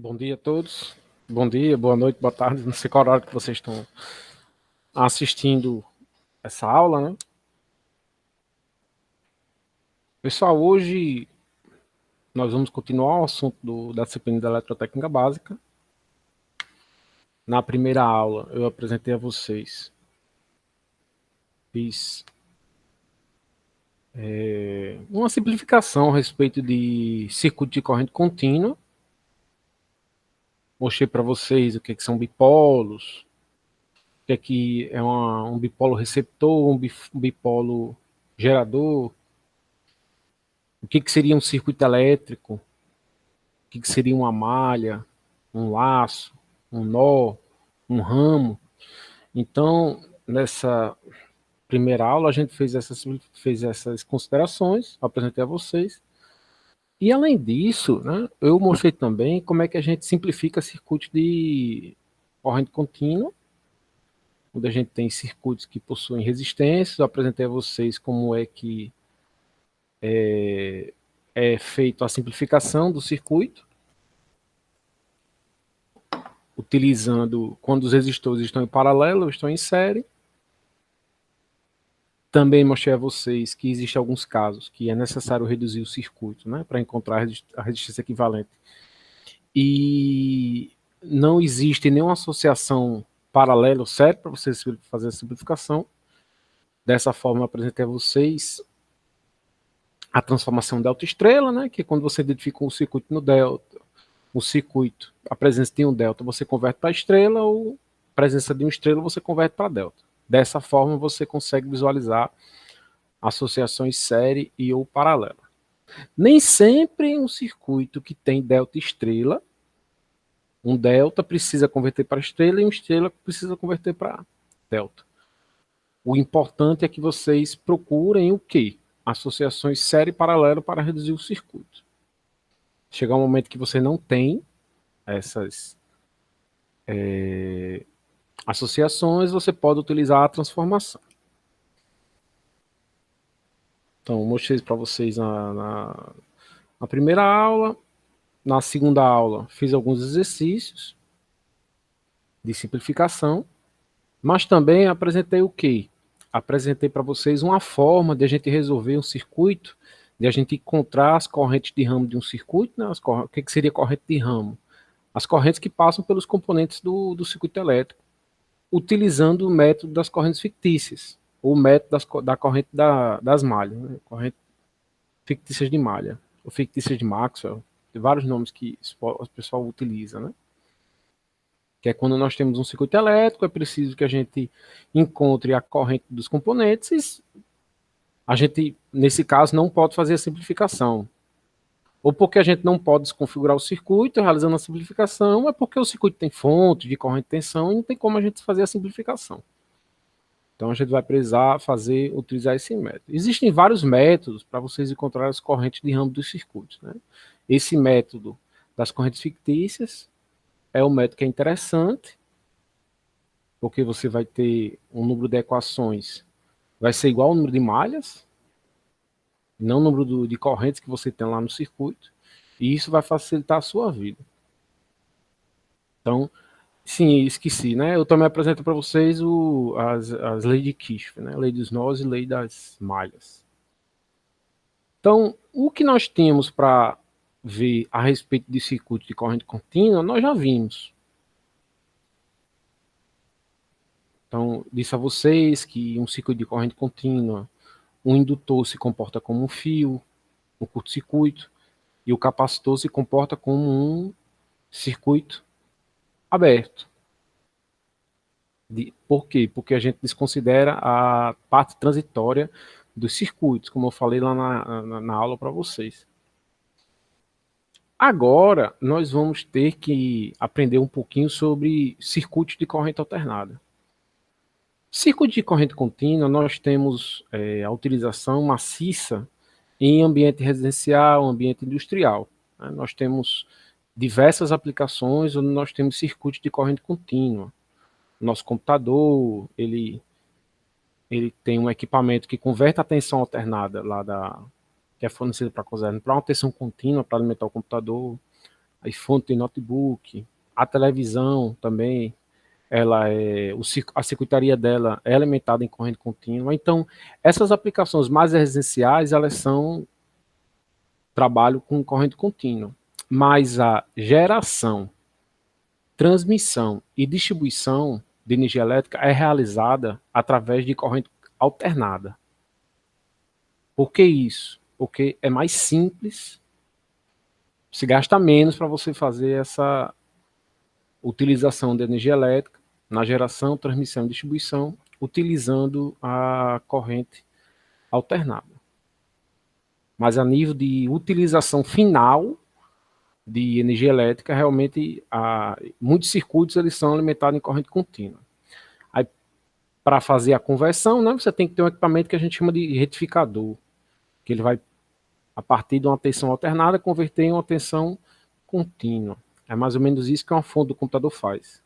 Bom dia a todos. Bom dia, boa noite, boa tarde. Não sei qual horário que vocês estão assistindo essa aula, né? Pessoal, hoje nós vamos continuar o assunto da disciplina da eletrotécnica básica. Na primeira aula, eu apresentei a vocês, fiz uma simplificação a respeito de circuito de corrente contínua. Mostrei para vocês o que são bipolos, o que é um bipolo receptor, um bipolo gerador, o que seria um circuito elétrico, o que seria uma malha, um laço, um nó, um ramo. Então, nessa primeira aula, a gente fez essas considerações, apresentei a vocês. E, além disso, né, eu mostrei também como é que a gente simplifica circuitos de corrente contínua, onde a gente tem circuitos que possuem resistências. Eu apresentei a vocês como é que é feita a simplificação do circuito, utilizando quando os resistores estão em paralelo ou estão em série. Também mostrei a vocês que existem alguns casos que é necessário reduzir o circuito, né, para encontrar a resistência equivalente. E não existe nenhuma associação paralela ou séria para vocês fazer a simplificação. Dessa forma, eu apresentei a vocês a transformação delta-estrela, né, que é quando você identifica um circuito no delta, o circuito, a presença de um delta, você converte para estrela, ou a presença de uma estrela, você converte para delta. Dessa forma, você consegue visualizar associações série e ou paralela. Nem sempre um circuito que tem delta estrela, um delta precisa converter para estrela e um estrela precisa converter para delta. O importante é que vocês procurem o quê? Associações série e paralela para reduzir o circuito. Chegar um momento que você não tem essas associações, você pode utilizar a transformação. Então, mostrei para vocês na primeira aula. Na segunda aula, fiz alguns exercícios de simplificação, mas também apresentei o quê? Apresentei para vocês uma forma de a gente resolver um circuito, de a gente encontrar as correntes de ramo de um circuito, né? O que seria corrente de ramo? As correntes que passam pelos componentes do circuito elétrico, utilizando o método das correntes fictícias, ou o método da corrente das malhas, né? Corrente fictícias de malha, ou fictícias de Maxwell, tem vários nomes que o pessoal utiliza, né? Que é quando nós temos um circuito elétrico, é preciso que a gente encontre a corrente dos componentes. A gente, nesse caso, não pode fazer a simplificação. Ou porque a gente não pode desconfigurar o circuito realizando a simplificação, é porque o circuito tem fonte de corrente de tensão e não tem como a gente fazer a simplificação. Então a gente vai precisar utilizar esse método. Existem vários métodos para vocês encontrar as correntes de ramo dos circuitos, né? Esse método das correntes fictícias é um método que é interessante, porque você vai ter um número de equações, vai ser igual ao número de malhas, não o número de correntes que você tem lá no circuito, e isso vai facilitar a sua vida. Então, sim, esqueci, né? Eu também apresento para vocês as leis de Kirchhoff, né? Lei dos nós e lei das malhas. Então, o que nós temos para ver a respeito de circuito de corrente contínua, nós já vimos. Então, disse a vocês que um circuito de corrente contínua, o indutor se comporta como um fio, um curto-circuito, e o capacitor se comporta como um circuito aberto. Por quê? Porque a gente desconsidera a parte transitória dos circuitos, como eu falei lá na aula para vocês. Agora, nós vamos ter que aprender um pouquinho sobre circuitos de corrente alternada. Circuito de corrente contínua, nós temos a utilização maciça em ambiente residencial, ambiente industrial, né? Nós temos diversas aplicações onde nós temos circuitos de corrente contínua. Nosso computador, ele tem um equipamento que converte a tensão alternada que é fornecida para a COSERN para uma tensão contínua para alimentar o computador. a fonte de notebook, a televisão também, a circuitaria dela é alimentada em corrente contínua. Então, essas aplicações mais residenciais, elas são trabalho com corrente contínua. Mas a geração, transmissão e distribuição de energia elétrica é realizada através de corrente alternada. Por que isso? Porque é mais simples, se gasta menos para você fazer essa utilização de energia elétrica na geração, transmissão e distribuição, utilizando a corrente alternada. Mas a nível de utilização final de energia elétrica, realmente, muitos circuitos eles são alimentados em corrente contínua. Aí, para fazer a conversão, né, você tem que ter um equipamento que a gente chama de retificador, que ele vai, a partir de uma tensão alternada, converter em uma tensão contínua. É mais ou menos isso que uma fonte do computador faz.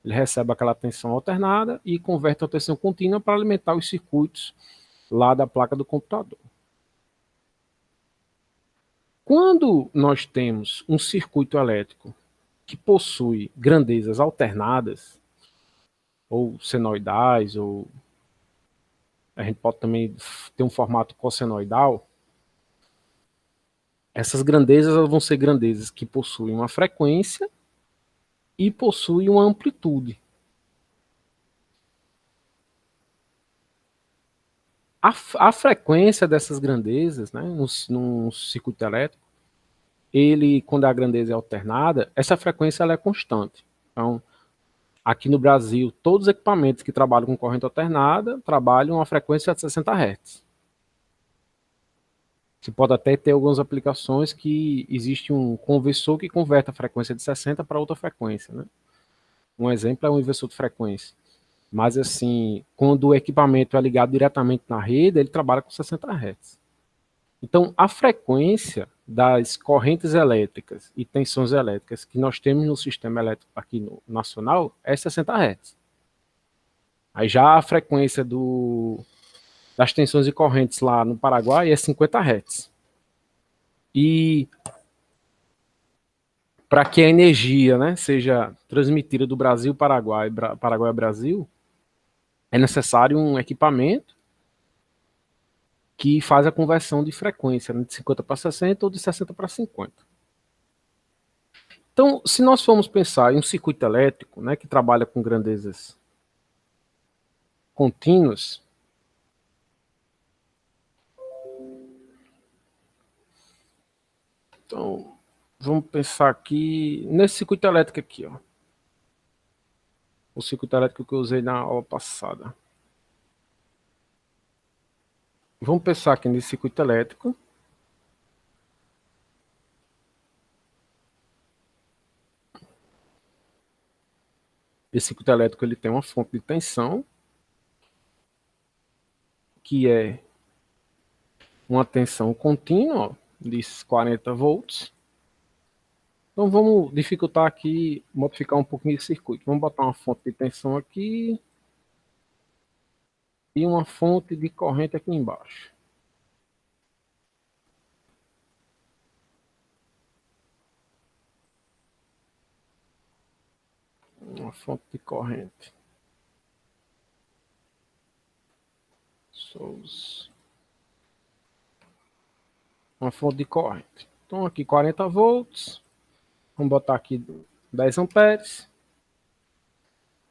Ele recebe aquela tensão alternada e converte a tensão contínua para alimentar os circuitos lá da placa do computador. Quando nós temos um circuito elétrico que possui grandezas alternadas, ou senoidais, ou a gente pode também ter um formato cossenoidal, essas grandezas vão ser grandezas que possuem uma frequência e possuem uma amplitude. A frequência dessas grandezas, né, num circuito elétrico, quando a grandeza é alternada, essa frequência ela é constante. Então, aqui no Brasil, todos os equipamentos que trabalham com corrente alternada trabalham a frequência de 60 Hz. Você pode até ter algumas aplicações que existe um conversor que converte a frequência de 60 para outra frequência, né? Um exemplo é um inversor de frequência. Mas, assim, quando o equipamento é ligado diretamente na rede, ele trabalha com 60 Hz. Então, a frequência das correntes elétricas e tensões elétricas que nós temos no sistema elétrico aqui no nacional é 60 Hz. Aí já a frequência das tensões e correntes lá no Paraguai é 50 Hz. E para que a energia, né, seja transmitida do Brasil Paraguai, Paraguai a Brasil, é necessário um equipamento que faz a conversão de frequência, né, de 50 para 60 ou de 60 para 50. Então, se nós formos pensar em um circuito elétrico, né, que trabalha com grandezas contínuas, então vamos pensar aqui nesse circuito elétrico aqui, ó. O circuito elétrico que eu usei na aula passada. Vamos pensar aqui nesse circuito elétrico. Esse circuito elétrico ele tem uma fonte de tensão, que é uma tensão contínua, ó, de 40 volts. Então vamos dificultar aqui, modificar um pouquinho esse circuito. Vamos botar uma fonte de tensão aqui e uma fonte de corrente aqui embaixo. Uma fonte de corrente. Uma fonte de corrente. Então aqui 40 volts. Vamos botar aqui 10 amperes.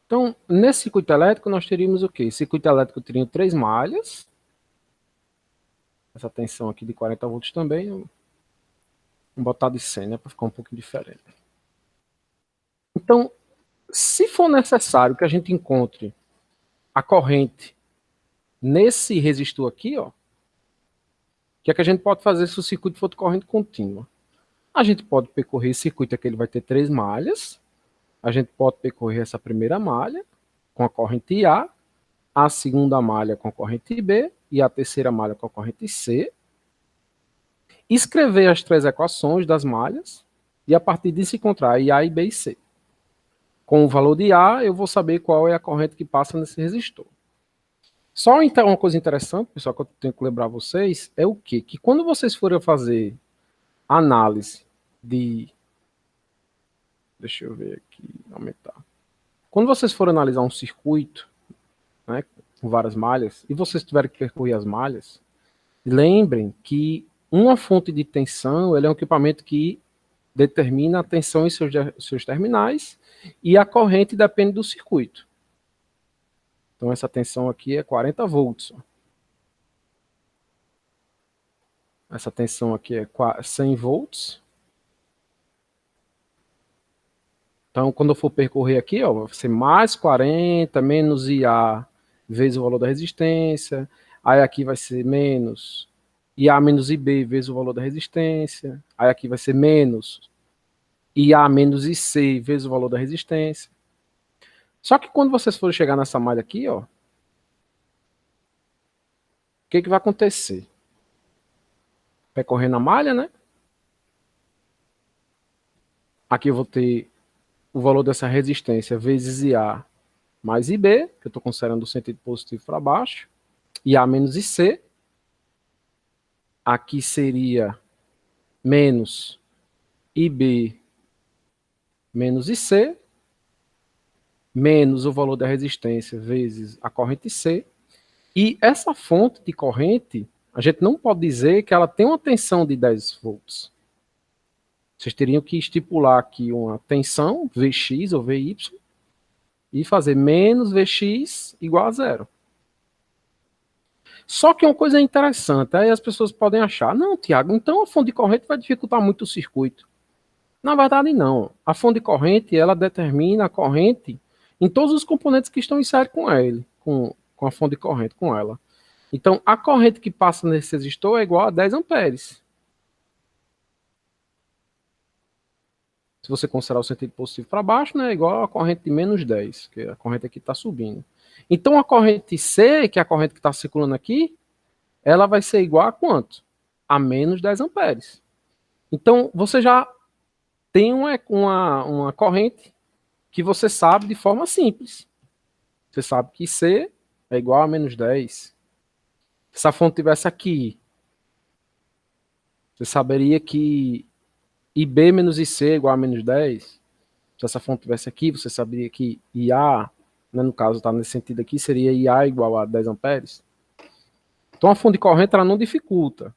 Então, nesse circuito elétrico, nós teríamos o quê? Esse circuito elétrico teria 3 malhas. Essa tensão aqui de 40 volts também. Vamos botar de 100, né? Para ficar um pouquinho diferente. Então, se for necessário que a gente encontre a corrente nesse resistor aqui, ó, o que é que a gente pode fazer se o circuito for de corrente contínua? A gente pode percorrer esse circuito aqui, ele vai ter 3 malhas. A gente pode percorrer essa primeira malha com a corrente a segunda malha com a corrente B e a terceira malha com a corrente C. Escrever as 3 equações das malhas e a partir disso encontrar A e B e C. Com o valor de A, eu vou saber qual é a corrente que passa nesse resistor. Só então uma coisa interessante, pessoal, que eu tenho que lembrar vocês, é o quê? Que quando vocês forem fazer análise de Deixa eu ver aqui, aumentar. Quando vocês forem analisar um circuito, né, com várias malhas, e vocês tiverem que percorrer as malhas, lembrem que uma fonte de tensão, ele é um equipamento que determina a tensão em seus terminais, e a corrente depende do circuito. Então essa tensão aqui é 40 volts. Essa tensão aqui é 100 volts. Então quando eu for percorrer aqui, ó, vai ser mais 40, menos IA, vezes o valor da resistência. Aí aqui vai ser menos IA menos IB, vezes o valor da resistência. Aí aqui vai ser menos IA menos IC, vezes o valor da resistência. Só que quando vocês forem chegar nessa malha aqui, ó, o que vai acontecer? Percorrendo a malha, né? Aqui eu vou ter o valor dessa resistência vezes IA mais IB, que eu estou considerando o sentido positivo para baixo, IA menos IC. Aqui seria menos IB menos IC, menos o valor da resistência vezes a corrente C. E essa fonte de corrente, a gente não pode dizer que ela tem uma tensão de 10 volts. Vocês teriam que estipular aqui uma tensão, Vx ou Vy, e fazer menos Vx igual a zero. Só que uma coisa interessante, aí as pessoas podem achar, não, Tiago, então a fonte de corrente vai dificultar muito o circuito. Na verdade, não. A fonte de corrente, ela determina a corrente em todos os componentes que estão em série com ele, com a fonte de corrente, com ela. Então, a corrente que passa nesse resistor é igual a 10 amperes. Se você considerar o sentido positivo para baixo, né, é igual a corrente de menos 10, que a corrente aqui está subindo. Então, a corrente C, que é a corrente que está circulando aqui, ela vai ser igual a quanto? A menos 10 amperes. Então, você já tem uma corrente que você sabe de forma simples. Você sabe que C é igual a menos 10. Se essa fonte estivesse aqui, você saberia que IB menos IC é igual a menos 10. Se essa fonte estivesse aqui, você saberia que IA, né, no caso está nesse sentido aqui, seria IA igual a 10 amperes. Então a fonte de corrente ela não dificulta.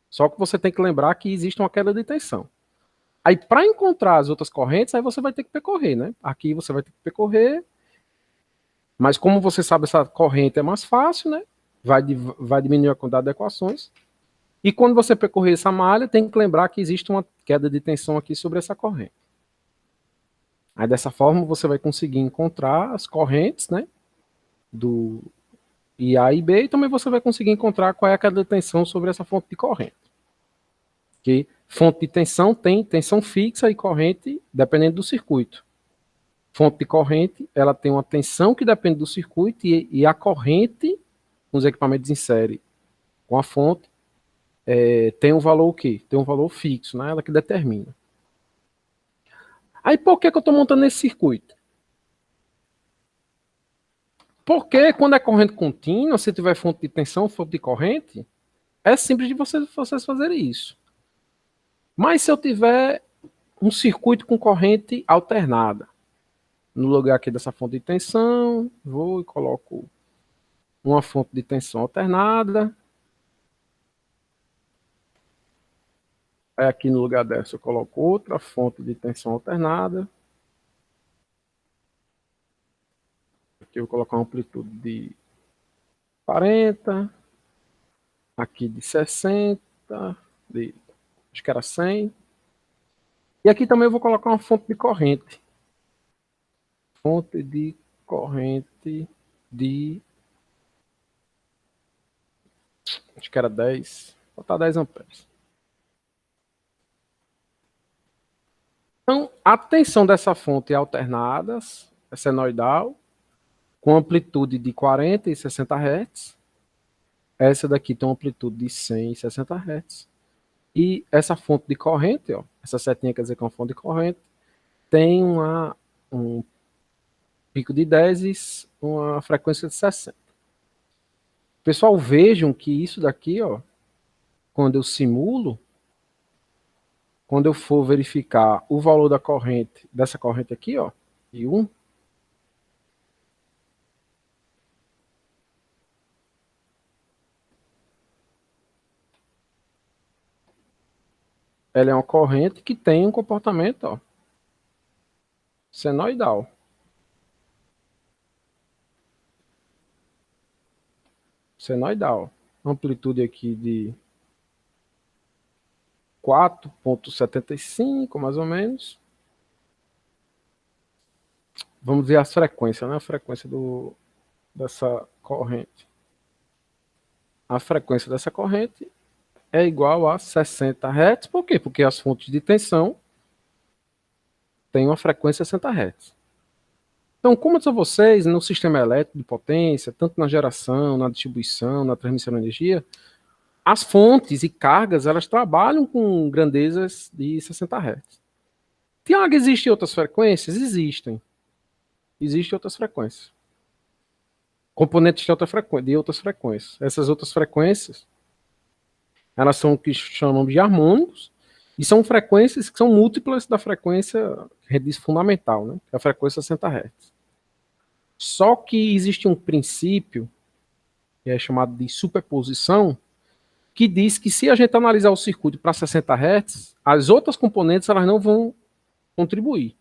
Só que você tem que lembrar que existe uma queda de tensão. Aí para encontrar as outras correntes, aí você vai ter que percorrer, né? Aqui você vai ter que percorrer, mas como você sabe essa corrente é mais fácil, né? Vai diminuir a quantidade de equações. E quando você percorrer essa malha, tem que lembrar que existe uma queda de tensão aqui sobre essa corrente. Aí dessa forma você vai conseguir encontrar as correntes, né? Do IA e B, e também você vai conseguir encontrar qual é a queda de tensão sobre essa fonte de corrente. Porque fonte de tensão tem tensão fixa e corrente dependendo do circuito. Fonte de corrente, ela tem uma tensão que depende do circuito e a corrente, com os equipamentos em série com a fonte, tem um valor o quê? Tem um valor fixo, né? Ela que determina. Aí por que eu estou montando esse circuito? Porque quando é corrente contínua, se tiver fonte de tensão, fonte de corrente, é simples de vocês fazerem isso. Mas se eu tiver um circuito com corrente alternada, no lugar aqui dessa fonte de tensão, vou e coloco uma fonte de tensão alternada. Aí aqui no lugar dessa eu coloco outra fonte de tensão alternada. Aqui eu vou colocar uma amplitude de 40, aqui de 60, acho que era 100. E aqui também eu vou colocar uma fonte de corrente. Fonte de corrente de, acho que era 10, vou botar 10 amperes. Então, a tensão dessa fonte é alternada, é senoidal, com amplitude de 40 e 60 Hz. Essa daqui tem uma amplitude de 100 e 60 Hz. E essa fonte de corrente, ó, essa setinha quer dizer que é uma fonte de corrente, tem um pico de 10 e uma frequência de 60. Pessoal, vejam que isso daqui, ó, quando eu simulo, quando eu for verificar o valor da corrente, dessa corrente aqui, ó, I1, ela é uma corrente que tem um comportamento, ó, senoidal. Senoidal. Amplitude aqui de 4,75, mais ou menos. Vamos ver as frequências, né? A frequência dessa corrente. A frequência dessa corrente é igual a 60 Hz. Por quê? Porque as fontes de tensão têm uma frequência 60 Hz. Então, como eu disse a vocês, no sistema elétrico de potência, tanto na geração, na distribuição, na transmissão de energia, as fontes e cargas, elas trabalham com grandezas de 60 Hz. Tiago, existem outras frequências? Existem. Existem outras frequências. Componentes de outras frequências. Essas outras frequências, elas são o que chamamos de harmônicos, e são frequências que são múltiplas da frequência fundamental, né? Que é a frequência 60 Hz. Só que existe um princípio, que é chamado de superposição, que diz que se a gente analisar o circuito para 60 Hz, as outras componentes elas não vão contribuir.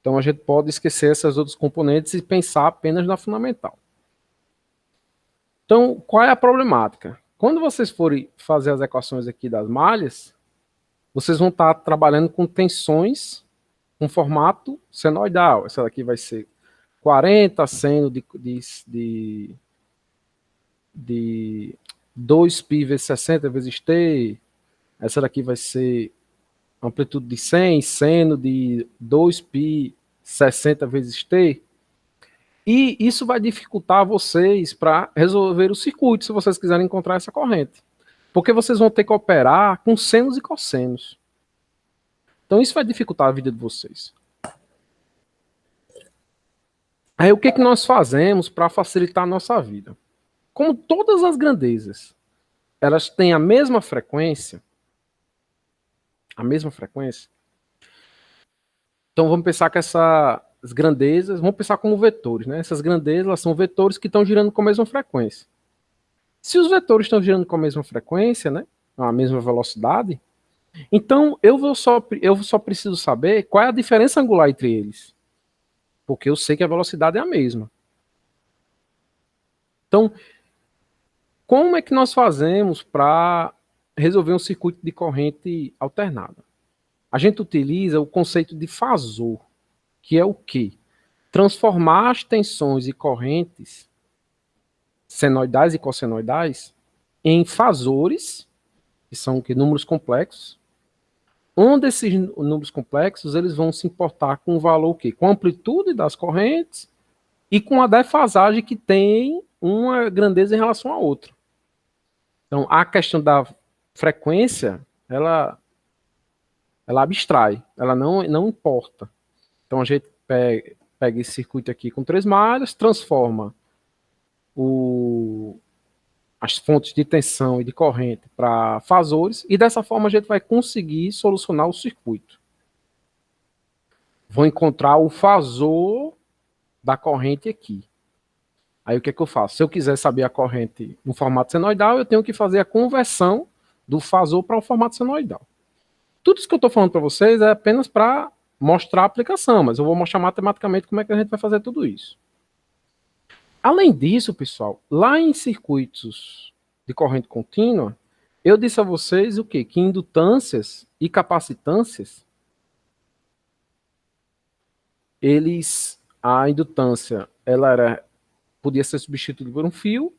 Então a gente pode esquecer essas outras componentes e pensar apenas na fundamental. Então, qual é a problemática? Quando vocês forem fazer as equações aqui das malhas, vocês vão estar trabalhando com tensões com formato senoidal. Essa daqui vai ser 40 seno de 2π vezes 60 vezes t. Essa daqui vai ser amplitude de 100, seno de 2π 60 vezes t. E isso vai dificultar vocês para resolver o circuito, se vocês quiserem encontrar essa corrente. Porque vocês vão ter que operar com senos e cossenos. Então isso vai dificultar a vida de vocês. Aí o que nós fazemos para facilitar a nossa vida? Como todas as grandezas, elas têm a mesma frequência, então vamos pensar que essas grandezas, vamos pensar como vetores, né? Essas grandezas, elas são vetores que estão girando com a mesma frequência. Se os vetores estão girando com a mesma frequência, né? A mesma velocidade, então eu só preciso saber qual é a diferença angular entre eles. Porque eu sei que a velocidade é a mesma. Então, como é que nós fazemos para resolver um circuito de corrente alternada? A gente utiliza o conceito de fasor, que é o quê? Transformar as tensões e correntes senoidais e cossenoidais em fasores, que são números complexos, onde esses números complexos eles vão se importar com o valor o quê? Com a amplitude das correntes e com a defasagem que tem uma grandeza em relação à outra. Então, a questão da frequência, ela abstrai, ela não importa. Então, a gente pega esse circuito aqui com 3 malhas, transforma as fontes de tensão e de corrente para fasores, e dessa forma a gente vai conseguir solucionar o circuito. Vou encontrar o fasor da corrente aqui. Aí o que eu faço? Se eu quiser saber a corrente no formato senoidal, eu tenho que fazer a conversão do fasor para o formato senoidal. Tudo isso que eu estou falando para vocês é apenas para mostrar a aplicação, mas eu vou mostrar matematicamente como é que a gente vai fazer tudo isso. Além disso, pessoal, lá em circuitos de corrente contínua, eu disse a vocês o quê? Que indutâncias e capacitâncias, a indutância, podia ser substituída por um fio,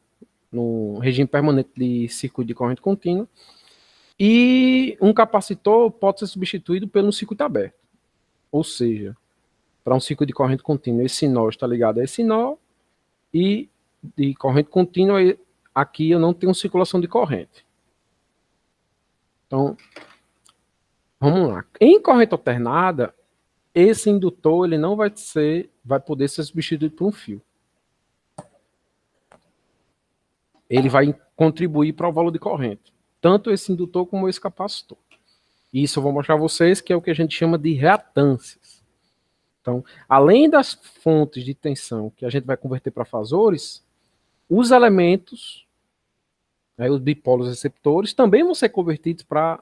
no regime permanente de circuito de corrente contínua, e um capacitor pode ser substituído pelo circuito aberto. Ou seja, para um circuito de corrente contínua, esse nó está ligado a esse nó, e de corrente contínua, aqui eu não tenho circulação de corrente. Então, vamos lá. Em corrente alternada, esse indutor ele não vai poder ser substituído por um fio. Ele vai contribuir para o valor de corrente, tanto esse indutor como esse capacitor. Isso eu vou mostrar a vocês que é o que a gente chama de reatâncias. Então, além das fontes de tensão que a gente vai converter para fasores, os elementos, né, os dipolos receptores, também vão ser convertidos para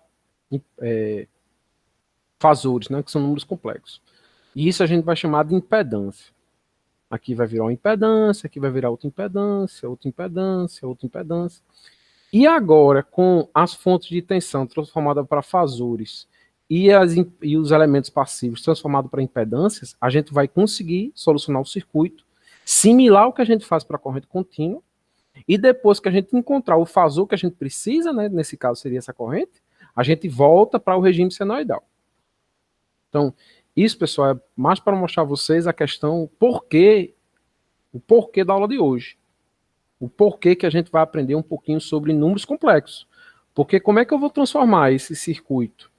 fasores, né, que são números complexos. E isso a gente vai chamar de impedância. Aqui vai virar uma impedância, aqui vai virar outra impedância, outra impedância, outra impedância. E agora, com as fontes de tensão transformadas para fasores e os elementos passivos transformados para impedâncias, a gente vai conseguir solucionar o circuito similar ao que a gente faz para a corrente contínua. E depois que a gente encontrar o fasor que a gente precisa, né, nesse caso seria essa corrente, a gente volta para o regime senoidal. Então, isso, pessoal, é mais para mostrar a vocês a questão o porquê da aula de hoje. O porquê que a gente vai aprender um pouquinho sobre números complexos. Porque como é que eu vou transformar esse circuito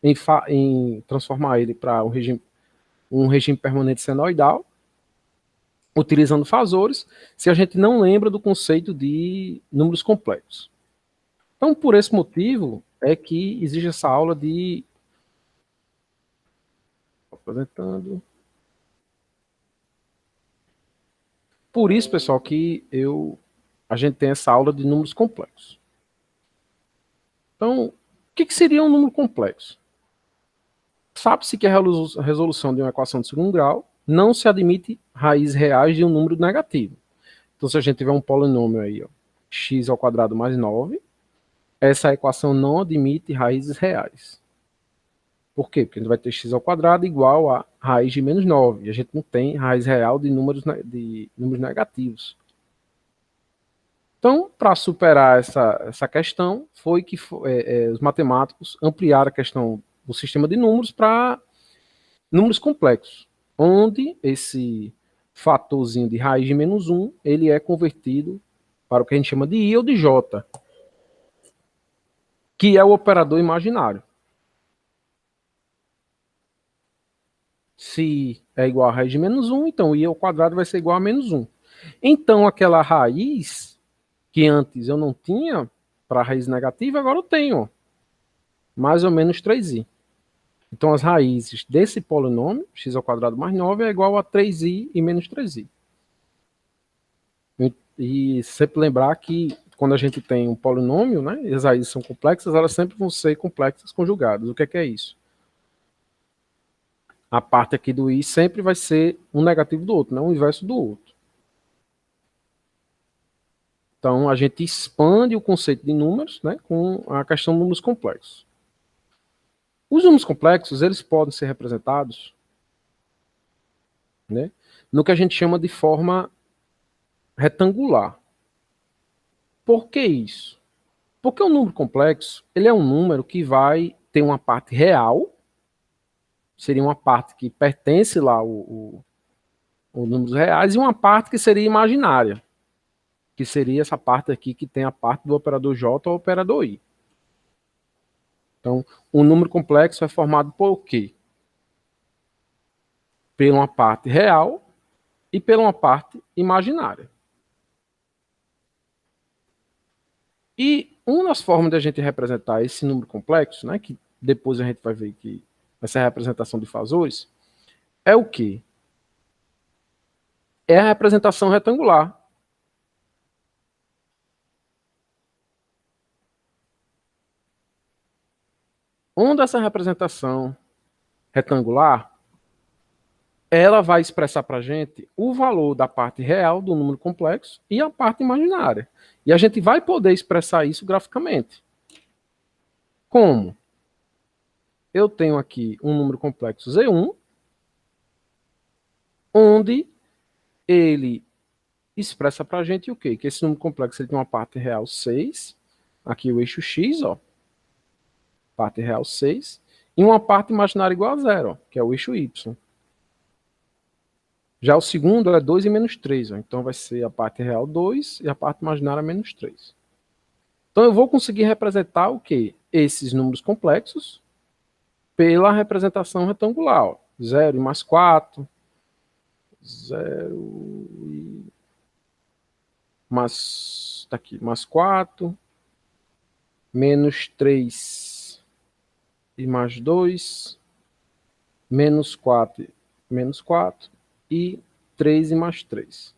em transformar ele para um regime permanente senoidal, utilizando fasores, se a gente não lembra do conceito de números complexos. Então, por esse motivo, é que existe essa aula de... Apresentando. Por isso, pessoal, que a gente tem essa aula de números complexos. Então, o que seria um número complexo? Sabe-se que a resolução de uma equação de segundo grau não se admite raízes reais de um número negativo. Então, se a gente tiver um polinômio aí, ó, x ao quadrado mais 9, essa equação não admite raízes reais. Por quê? Porque a gente vai ter x ao quadrado igual a raiz de menos 9. E a gente não tem raiz real de números negativos. Então, para superar essa questão, foi que os matemáticos ampliaram a questão do sistema de números para números complexos, onde esse fatorzinho de raiz de menos 1, ele é convertido para o que a gente chama de i ou de j, que é o operador imaginário. Se é igual a raiz de menos 1, então i ao quadrado vai ser igual a menos 1. Então, aquela raiz que antes eu não tinha para a raiz negativa, agora eu tenho mais ou menos 3i. Então, as raízes desse polinômio, x ao quadrado mais 9, é igual a 3i e menos 3i. E sempre lembrar que quando a gente tem um polinômio, né, e as raízes são complexas, elas sempre vão ser complexas conjugadas. O que é isso? A parte aqui do i sempre vai ser um negativo do outro, não o inverso do outro. Então, a gente expande o conceito de números, né, com a questão de números complexos. Os números complexos, eles podem ser representados, né, no que a gente chama de forma retangular. Por que isso? Porque o número complexo, ele é um número que vai ter uma parte real, seria uma parte que pertence lá ao números reais, e uma parte que seria imaginária, que seria essa parte aqui que tem a parte do operador J ou operador I. Então, o número complexo é formado por quê? Pela uma parte real e pela uma parte imaginária. E uma das formas de a gente representar esse número complexo, né, que depois a gente vai ver que vai ser a representação de fasores, é o quê? É a representação retangular. Onde essa representação retangular, ela vai expressar para a gente o valor da parte real do número complexo e a parte imaginária. E a gente vai poder expressar isso graficamente. Como? Eu tenho aqui um número complexo Z1, onde ele expressa para a gente o quê? Que esse número complexo ele tem uma parte real 6, aqui o eixo X, ó, parte real 6, e uma parte imaginária igual a zero, ó, que é o eixo Y. Já o segundo é 2 e menos 3, ó, então vai ser a parte real 2 e a parte imaginária menos 3. Então eu vou conseguir representar o quê? Esses números complexos pela representação retangular, ó, 0 e mais 4, 0 e mais, tá aqui, mais 4, menos 3 e mais 2, menos 4, menos 4, e 3 e mais 3.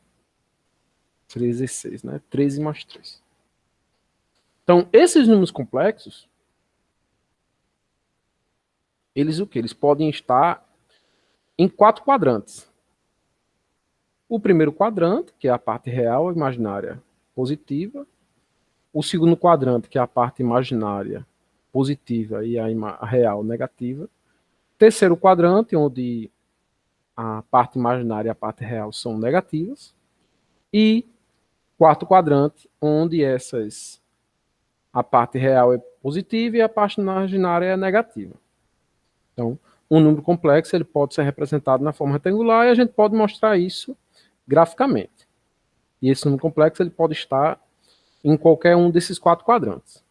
3 e 6, né? 13 mais 3. Então, esses números complexos, eles o quê? Eles podem estar em 4 quadrantes. O primeiro quadrante, que é a parte real, imaginária, positiva. O segundo quadrante, que é a parte imaginária, positiva, e a real, negativa. Terceiro quadrante, onde a parte imaginária e a parte real são negativas. E quarto quadrante, onde a parte real é positiva e a parte imaginária é negativa. Então, um número complexo ele pode ser representado na forma retangular e a gente pode mostrar isso graficamente. E esse número complexo ele pode estar em qualquer um desses 4 quadrantes.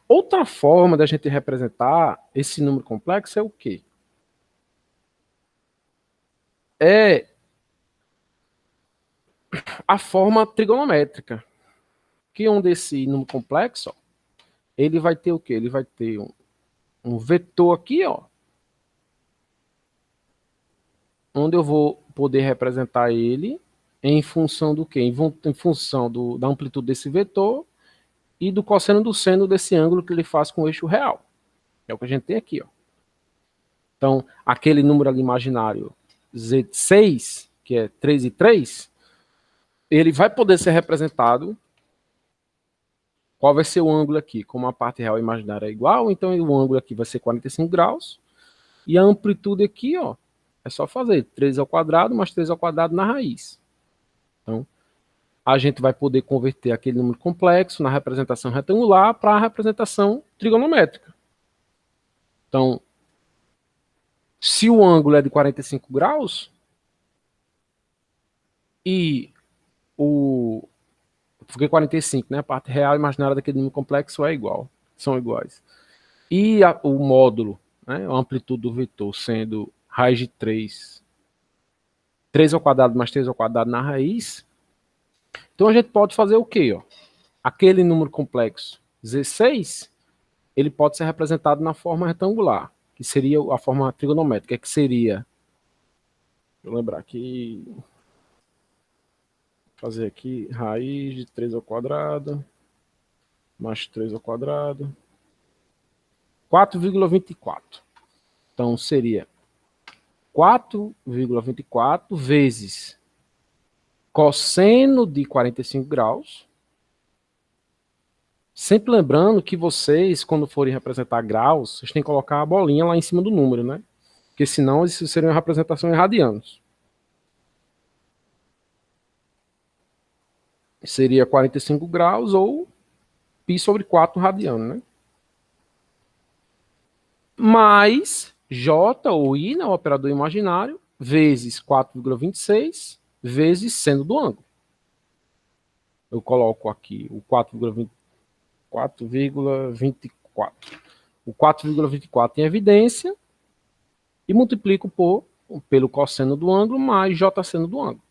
Outra forma da gente representar esse número complexo é o quê? É a forma trigonométrica. Que onde esse número complexo, ó, ele vai ter o quê? Ele vai ter um vetor aqui, ó, onde eu vou poder representar ele em função do quê? Em função da amplitude desse vetor e do cosseno do seno desse ângulo que ele faz com o eixo real. É o que a gente tem aqui, ó. Então, aquele número ali imaginário Z6, que é 3 e 3, ele vai poder ser representado. Qual vai ser o ângulo aqui? Como a parte real e imaginária é igual, então o ângulo aqui vai ser 45 graus. E a amplitude aqui, ó, é só fazer 3 ao quadrado mais 3 ao quadrado na raiz. Então, a gente vai poder converter aquele número complexo na representação retangular para a representação trigonométrica. Então, se o ângulo é de 45 graus e porque 45, né? A parte real e imaginária daquele número complexo é igual, são iguais. E o módulo, né? A amplitude do vetor sendo raiz de 3, 3 ao quadrado mais 3 ao quadrado na raiz. Então a gente pode fazer o quê? Ó? Aquele número complexo Z6, ele pode ser representado na forma retangular, que seria a forma trigonométrica, que seria, deixa eu lembrar aqui, fazer aqui, raiz de 3 ao quadrado, mais 3 ao quadrado, 4,24. Então seria 4,24 vezes cosseno de 45 graus. Sempre lembrando que vocês, quando forem representar graus, vocês têm que colocar a bolinha lá em cima do número, né? Porque senão isso seria uma representação em radianos. Seria 45 graus ou π sobre 4 radiano, né? Mais J ou I, né, o operador imaginário, vezes 4,26 vezes seno do ângulo. Eu coloco aqui o 4,24. O 4,24 em evidência e multiplico pelo cosseno do ângulo mais J seno do ângulo.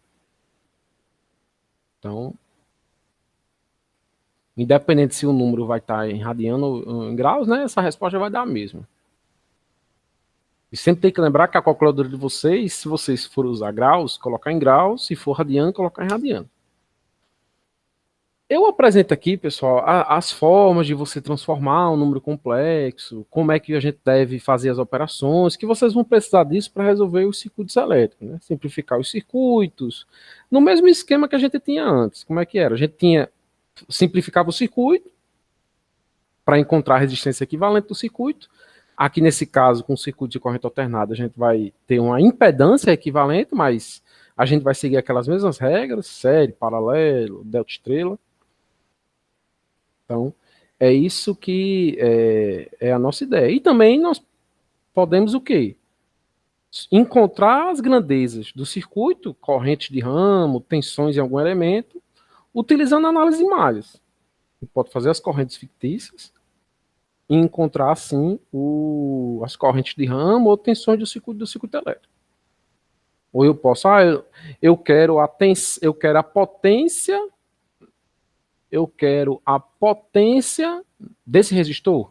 Então, independente se o número vai estar em radiano ou em graus, né, essa resposta vai dar a mesma. E sempre tem que lembrar que a calculadora de vocês, se vocês forem usar graus, colocar em graus, se for radiano, colocar em radiano. Eu apresento aqui, pessoal, as formas de você transformar um número complexo, como é que a gente deve fazer as operações, que vocês vão precisar disso para resolver os circuitos elétricos, né? Simplificar os circuitos, no mesmo esquema que a gente tinha antes. Como é que era? A gente simplificava o circuito para encontrar a resistência equivalente do circuito. Aqui nesse caso, com o circuito de corrente alternada, a gente vai ter uma impedância equivalente, mas a gente vai seguir aquelas mesmas regras, série, paralelo, delta estrela. Então, é isso que é a nossa ideia. E também nós podemos o quê? Encontrar as grandezas do circuito, correntes de ramo, tensões em algum elemento, utilizando a análise de malhas. Você pode fazer as correntes fictícias e encontrar, assim, as correntes de ramo ou tensões do circuito elétrico. Ou eu posso, eu quero a potência eu quero a potência desse resistor.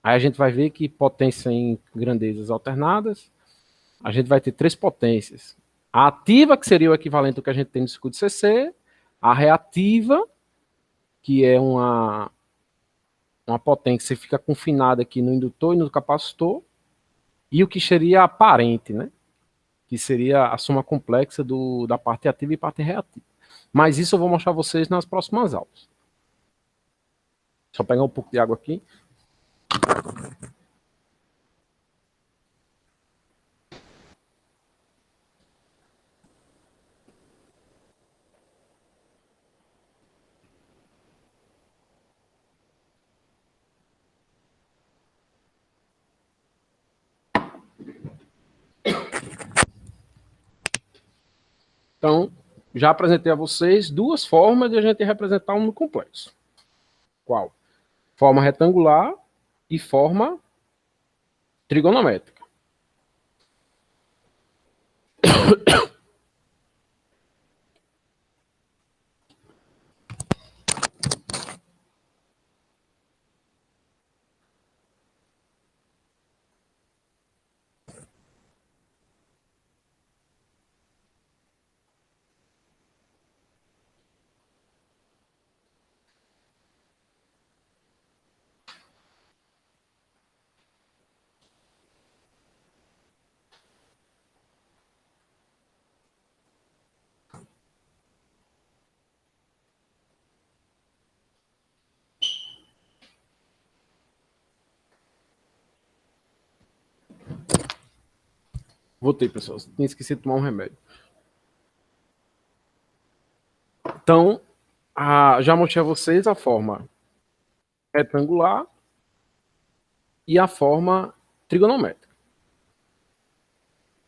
Aí a gente vai ver que potência em grandezas alternadas, a gente vai ter três potências. A ativa, que seria o equivalente ao que a gente tem no circuito CC, a reativa, que é uma potência que fica confinada aqui no indutor e no capacitor, e o que seria aparente, né? Que seria a soma complexa da parte ativa e parte reativa. Mas isso eu vou mostrar a vocês nas próximas aulas. Deixa eu pegar um pouco de água aqui. Então, já apresentei a vocês duas formas de a gente representar um número complexo. Qual? Forma retangular e forma trigonométrica. Voltei, pessoal. Tinha esquecido de tomar um remédio. Então, já mostrei a vocês a forma retangular e a forma trigonométrica.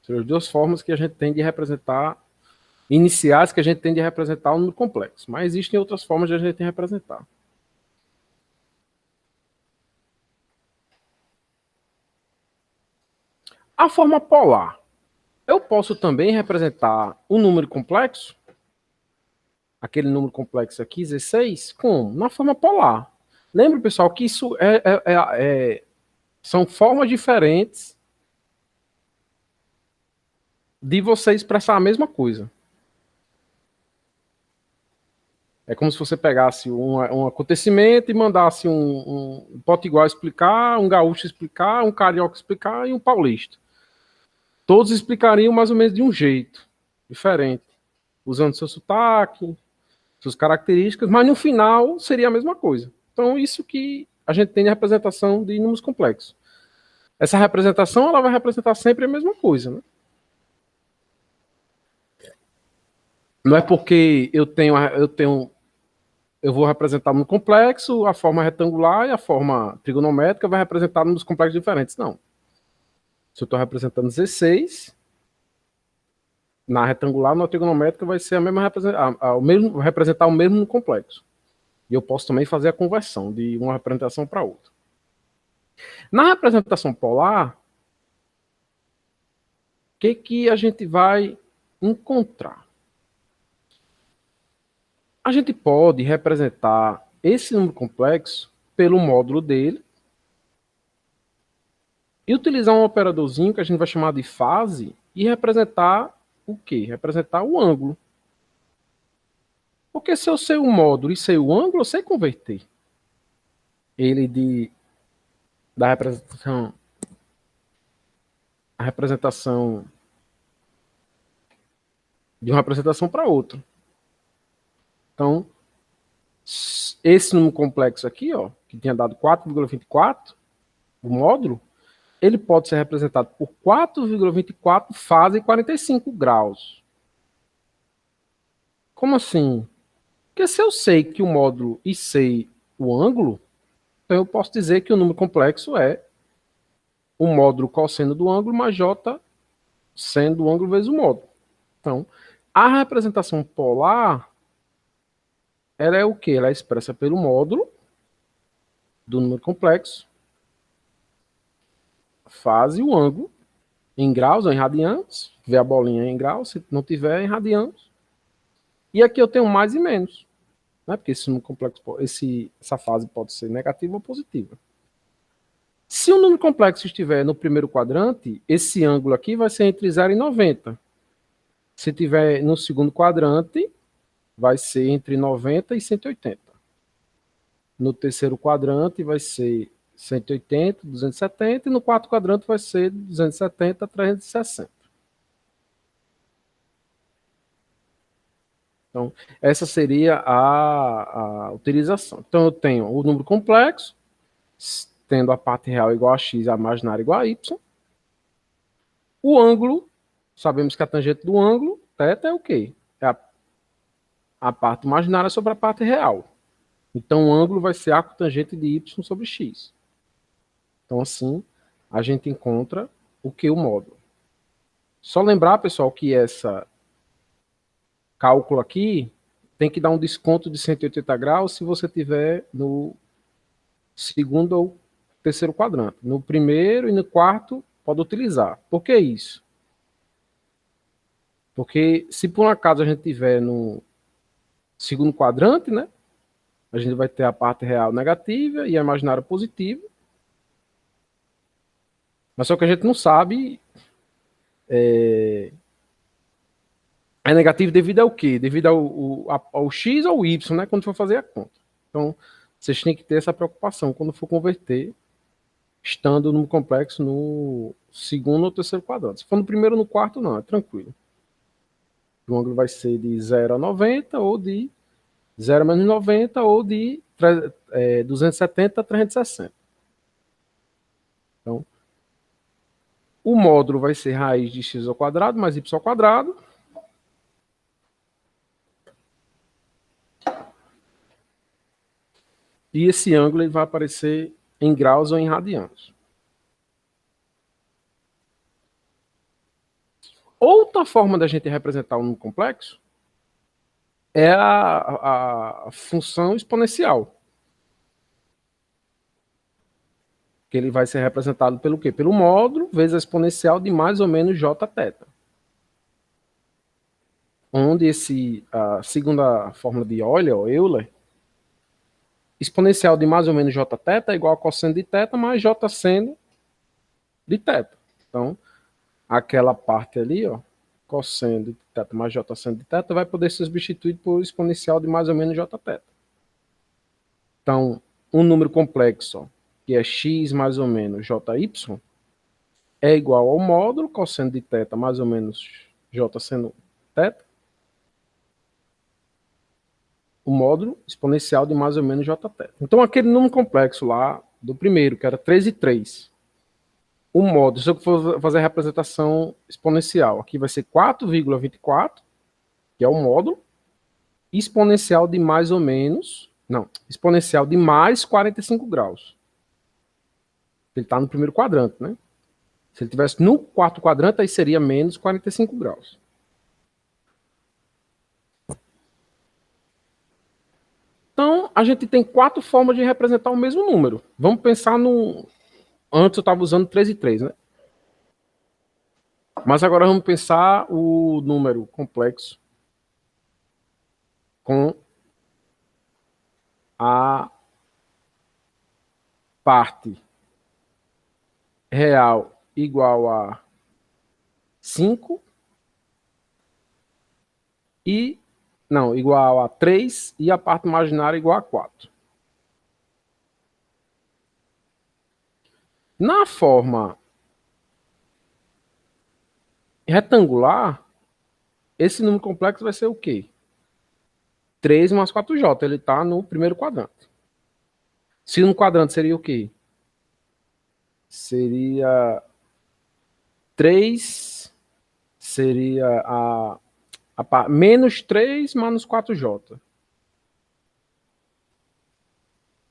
São as duas formas que a gente tem de representar, iniciais que a gente tem de representar um número complexo. Mas existem outras formas de a gente representar. A forma polar. Eu posso também representar um número complexo, aquele número complexo aqui, 16, como? Na forma polar. Lembra, pessoal, que isso são formas diferentes de você expressar a mesma coisa. É como se você pegasse um acontecimento e mandasse um potiguar explicar, um gaúcho explicar, um carioca explicar e um paulista. Todos explicariam mais ou menos de um jeito diferente, usando seu sotaque, suas características, mas no final seria a mesma coisa. Então, isso que a gente tem de representação de números complexos. Essa representação ela vai representar sempre a mesma coisa, né? Não é porque eu vou representar um número complexo, a forma retangular e a forma trigonométrica vai representar números complexos diferentes. Não. Se eu estou representando 16, na retangular, na trigonométrica vai ser a mesma representar o mesmo no complexo. E eu posso também fazer a conversão de uma representação para outra. Na representação polar, o que a gente vai encontrar? A gente pode representar esse número complexo pelo módulo dele e utilizar um operadorzinho que a gente vai chamar de fase e representar o quê? Representar o ângulo. Porque se eu sei o módulo e sei o ângulo, eu sei converter ele da representação de uma representação para outra. Então, esse número complexo aqui, ó, que tinha dado 4,24, o módulo, ele pode ser representado por 4,24 fase 45 graus. Como assim? Porque se eu sei que o módulo e sei o ângulo, então eu posso dizer que o número complexo é o módulo cosseno do ângulo mais j seno do ângulo vezes o módulo. Então, a representação polar, ela é o quê? Ela é expressa pelo módulo do número complexo, fase e o ângulo, em graus ou em radianos, se tiver a bolinha em graus, se não tiver, em radianos, E aqui eu tenho mais e menos, né? Porque esse número complexo, essa fase pode ser negativa ou positiva. Se o número complexo estiver no primeiro quadrante, esse ângulo aqui vai ser entre 0 e 90. Se estiver no segundo quadrante, vai ser entre 90 e 180. No terceiro quadrante vai ser 180, 270, e no quarto quadrante vai ser 270 a 360. Então, essa seria a utilização. Então, eu tenho o número complexo, tendo a parte real igual a x e a imaginária igual a y. O ângulo, sabemos que a tangente do ângulo, θ, é o quê? É a parte imaginária sobre a parte real. Então, o ângulo vai ser a cotangente de y sobre x. Então, assim, a gente encontra o que? O módulo. Só lembrar, pessoal, que essa cálculo aqui tem que dar um desconto de 180 graus se você tiver no segundo ou terceiro quadrante. No primeiro e no quarto, pode utilizar. Por que isso? Porque se por um acaso a gente tiver no segundo quadrante, né? A gente vai ter a parte real negativa e a imaginária positiva. Mas só que a gente não sabe é negativo devido ao quê? Devido ao x ou ao y, né? Quando for fazer a conta. Então, vocês têm que ter essa preocupação quando for converter, estando no complexo no segundo ou terceiro quadrante. Se for no primeiro ou no quarto, não, é tranquilo. O ângulo vai ser de 0 a 90, ou de 0 a menos 90, ou de 270 a 360. Então, o módulo vai ser raiz de x ao quadrado mais y ao quadrado. E esse ângulo ele vai aparecer em graus ou em radianos. Outra forma da gente representar um número complexo é a função exponencial. Que ele vai ser representado pelo quê? Pelo módulo vezes a exponencial de mais ou menos jθ. Onde a segunda fórmula de Euler, exponencial de mais ou menos jθ é igual a cosseno de θ mais j seno de θ. Então, aquela parte ali, ó, cosseno de θ mais j seno de θ, vai poder ser substituído por exponencial de mais ou menos jθ. Então, um número complexo, ó, que é x mais ou menos jy, é igual ao módulo cosseno de θ mais ou menos j seno θ, o módulo exponencial de mais ou menos jθ. Então, aquele número complexo lá do primeiro, que era 3 e 3, o módulo, se eu for fazer a representação exponencial, aqui vai ser 4,24, que é o módulo, exponencial de mais ou menos, não, exponencial de mais 45 graus. Ele está no primeiro quadrante, né? Se ele estivesse no quarto quadrante, aí seria menos 45 graus. Então, a gente tem 4 formas de representar o mesmo número. Vamos pensar no... Antes eu estava usando 3 e 3, né? Mas agora vamos pensar o número complexo com a parte real igual a 5 e... Não, igual a 3 e a parte imaginária igual a 4. Na forma retangular, esse número complexo vai ser o quê? 3 mais 4j, ele está no primeiro quadrante. Se no quadrante seria o quê? Seria 3, seria menos 3 menos 4j.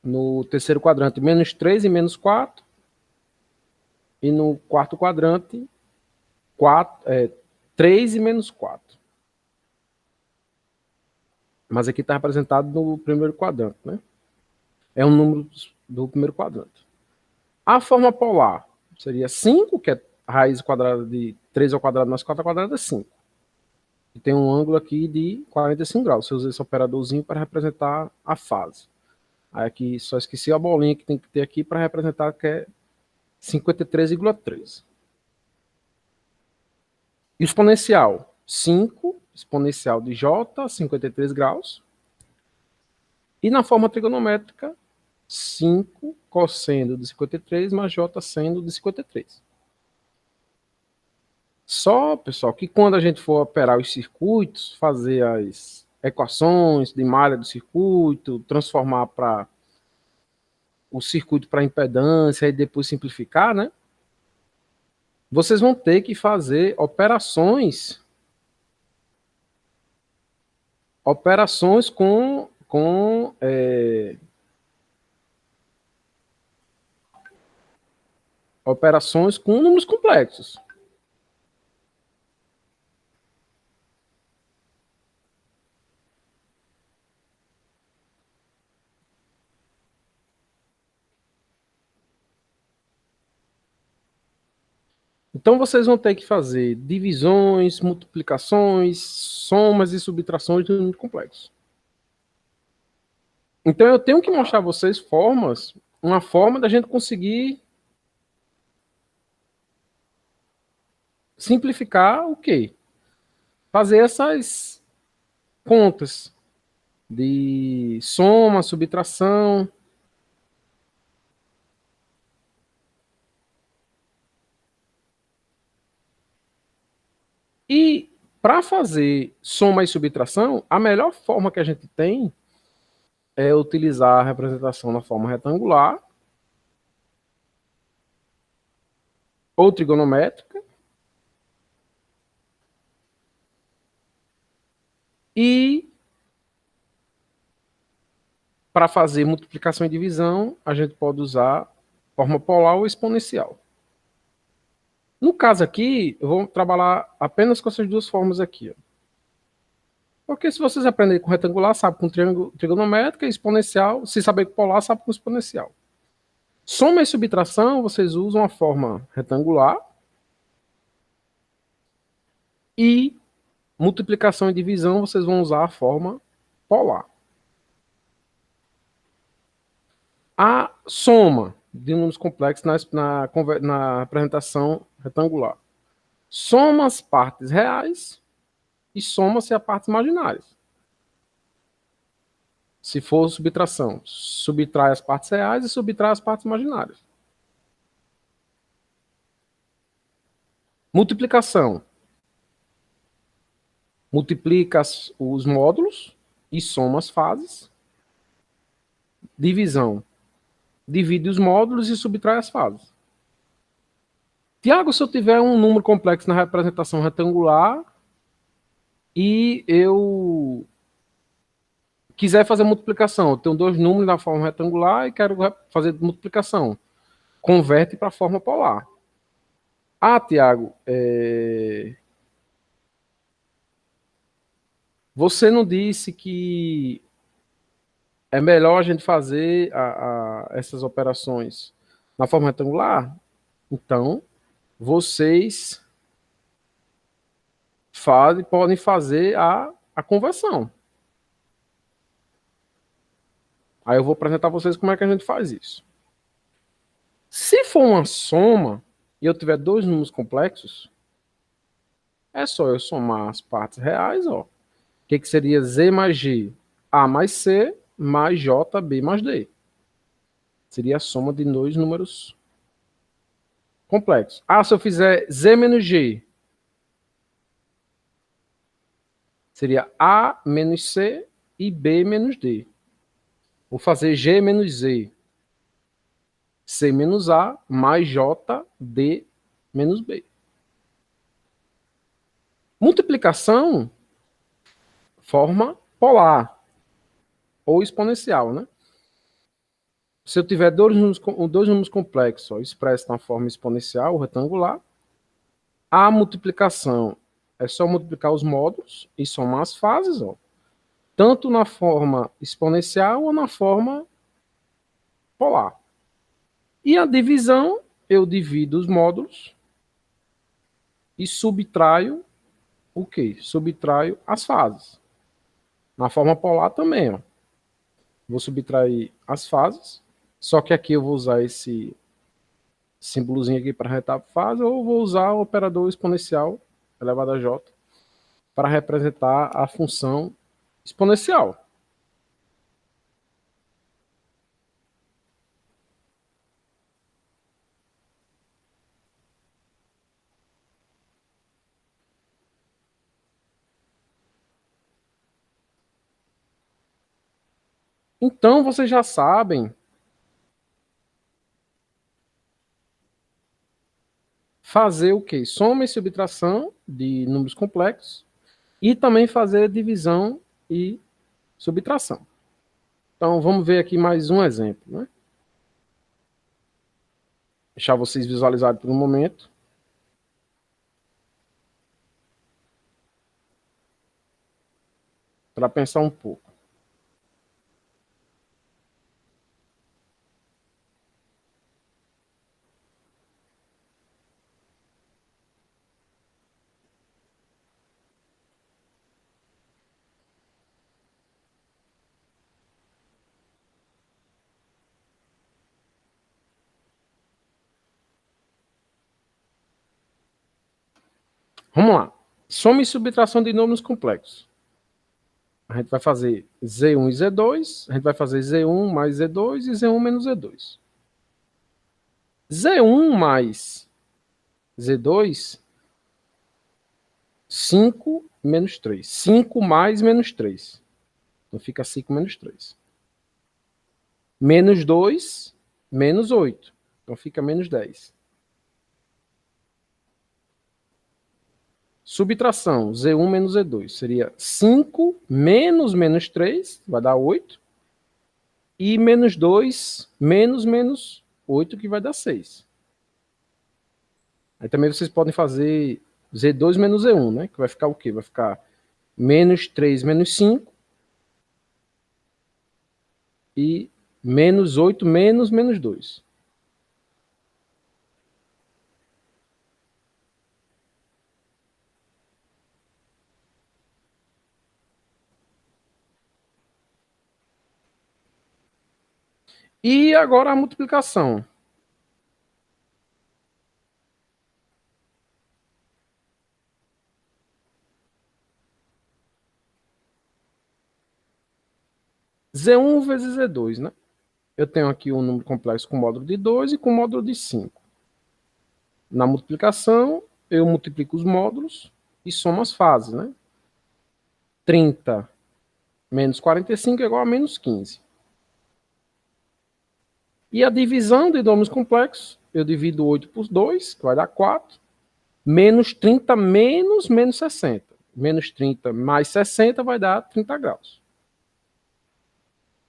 No terceiro quadrante, menos 3 e menos 4. E no quarto quadrante, 3 e menos 4. Mas aqui está representado no primeiro quadrante, né? É um número do primeiro quadrante. A forma polar seria 5, que é a raiz quadrada de 3 ao quadrado mais 4 ao quadrado é 5. E tem um ângulo aqui de 45 graus. Você usa esse operadorzinho para representar a fase. Aí aqui só esqueci a bolinha que tem que ter aqui para representar, que é 53,3. E o exponencial? 5 exponencial de J, 53 graus. E na forma trigonométrica, 5 cosseno de 53 mais J seno de 53. Só, pessoal, que quando a gente for operar os circuitos, fazer as equações de malha do circuito, transformar para o circuito para impedância e depois simplificar, né? Vocês vão ter que fazer operações operações com números complexos. Então vocês vão ter que fazer divisões, multiplicações, somas e subtrações de números complexos. Então eu tenho que mostrar a vocês uma forma da gente conseguir simplificar o quê? Fazer essas contas de soma, subtração. E para fazer soma e subtração, a melhor forma que a gente tem é utilizar a representação na forma retangular ou trigonométrica. E para fazer multiplicação e divisão, a gente pode usar forma polar ou exponencial. No caso aqui, eu vou trabalhar apenas com essas duas formas aqui. Ó. Porque se vocês aprenderem com retangular, sabe com trigonométrica, exponencial, se saber com polar, sabe com exponencial. Soma e subtração, vocês usam a forma retangular. E multiplicação e divisão, vocês vão usar a forma polar. A soma de números complexos na apresentação retangular. Soma as partes reais e soma-se as partes imaginárias. Se for subtração, subtrai as partes reais e subtrai as partes imaginárias. Multiplicação. Multiplica os módulos e soma as fases. Divisão. Divide os módulos e subtrai as fases. Tiago, se eu tiver um número complexo na representação retangular e eu quiser fazer multiplicação, eu tenho dois números na forma retangular e quero fazer multiplicação, converte para a forma polar. Ah, Tiago, você não disse que é melhor a gente fazer essas operações na forma retangular? Então, vocês podem fazer a conversão. Aí eu vou apresentar a vocês como é que a gente faz isso. Se for uma soma e eu tiver dois números complexos, é só eu somar as partes reais, ó. O que seria Z mais G? A mais C mais J, B mais D. Seria a soma de dois números complexos. Ah, se eu fizer Z menos G, seria A menos C e B menos D. Vou fazer G menos Z. C menos A mais J, D menos B. Multiplicação, forma polar ou exponencial, né? Se eu tiver dois números complexos ó, expressos na forma exponencial ou retangular, a multiplicação é só multiplicar os módulos e somar as fases, ó, tanto na forma exponencial ou na forma polar. E a divisão, eu divido os módulos e subtraio o quê? Subtraio as fases. Na forma polar também, ó. Vou subtrair as fases, só que aqui eu vou usar esse símbolozinho aqui para retar a fase, ou vou usar o operador exponencial elevado a j para representar a função exponencial. Então, vocês já sabem fazer o quê? Soma e subtração de números complexos e também fazer divisão e subtração. Então, vamos ver aqui mais um exemplo, né? Deixar vocês visualizarem por um momento. Para pensar um pouco. Vamos lá. Soma e subtração de números complexos. A gente vai fazer Z1 e Z2, a gente vai fazer Z1 mais Z2 e Z1 menos Z2. Z1 mais Z2, 5 menos 3. 5 mais menos 3. Então fica 5 menos 3. Menos 2, menos 8. Então fica menos 10. Subtração, Z1 menos Z2. Seria 5 menos menos 3, vai dar 8. E menos 2 menos menos 8, que vai dar 6. Aí também vocês podem fazer Z2 menos Z1, né? Que vai ficar o quê? Vai ficar menos 3 menos 5 e menos 8 menos menos 2. E agora a multiplicação. Z1 vezes Z2, né? Eu tenho aqui um número complexo com módulo de 2 e com módulo de 5. Na multiplicação, eu multiplico os módulos e somo as fases, né? 30 menos 45 é igual a menos 15. E a divisão de números complexos, eu divido 8 por 2, que vai dar 4. Menos 30 menos menos 60. Menos 30 mais 60 vai dar 30 graus.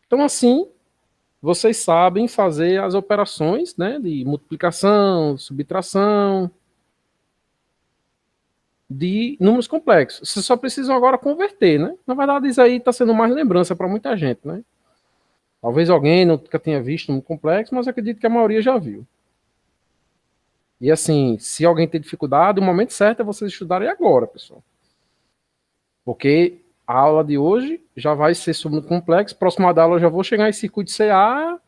Então, assim, vocês sabem fazer as operações, né, de multiplicação, subtração, de números complexos. Vocês só precisam agora converter, né? Na verdade, isso aí está sendo mais lembrança para muita gente, né? Talvez alguém nunca tenha visto um complexo, mas acredito que a maioria já viu. E assim, se alguém tem dificuldade, o momento certo é vocês estudarem agora, pessoal. Porque a aula de hoje já vai ser sobre o complexo. Próxima aula eu já vou chegar em circuito CA.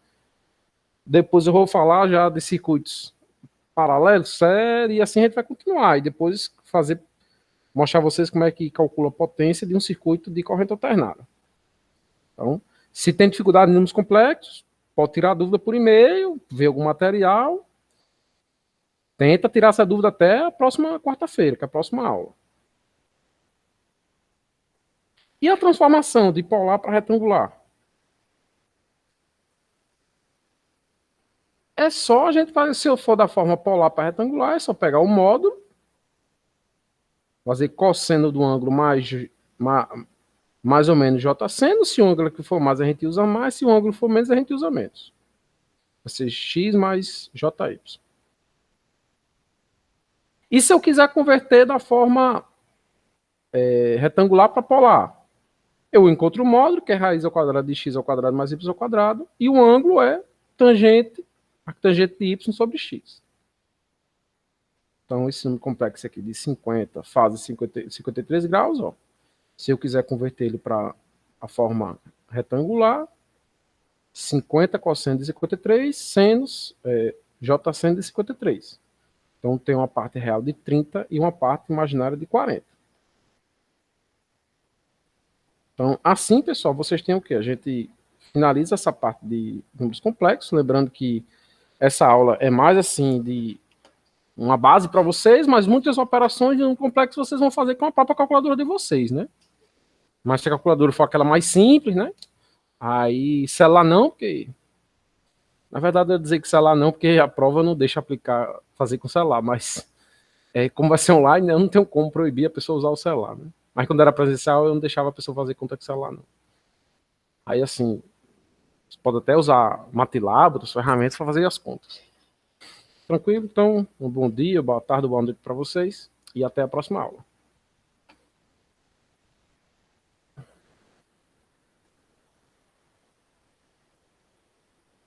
Depois eu vou falar já de circuitos paralelos, série, e assim a gente vai continuar. E depois mostrar a vocês como é que calcula a potência de um circuito de corrente alternada. Então, se tem dificuldade em números complexos, pode tirar a dúvida por e-mail, ver algum material. Tenta tirar essa dúvida até a próxima quarta-feira, que é a próxima aula. E a transformação de polar para retangular? É só a gente fazer, se eu for da forma polar para retangular, é só pegar o módulo, fazer cosseno do ângulo mais ou menos J seno. Se o ângulo que for mais, a gente usa mais. Se o ângulo for menos, a gente usa menos. Vai ser x mais jy. E se eu quiser converter da forma retangular para polar? Eu encontro o módulo, que é raiz ao quadrado de x ao quadrado mais y ao quadrado, e o ângulo é a tangente de y sobre x. Então, esse número complexo aqui de 50 faz 53 graus, ó. Se eu quiser converter ele para a forma retangular, 50 cosseno de 53, senos J seno de 53. Então, tem uma parte real de 30 e uma parte imaginária de 40. Então, assim, pessoal, vocês têm o quê? A gente finaliza essa parte de números complexos, lembrando que essa aula é mais assim de uma base para vocês, mas muitas operações de número complexo vocês vão fazer com a própria calculadora de vocês, né? Mas se a calculadora for aquela mais simples, né? Aí, celular não, porque... Na verdade, eu dizer que celular não, porque a prova não deixa aplicar, fazer com celular, mas como vai ser online, eu não tenho como proibir a pessoa usar o celular, né? Mas quando era presencial, eu não deixava a pessoa fazer conta com celular, não. Aí, assim, você pode até usar MATLAB, outras ferramentas para fazer as contas. Tranquilo? Então, um bom dia, boa tarde, boa noite para vocês e até a próxima aula.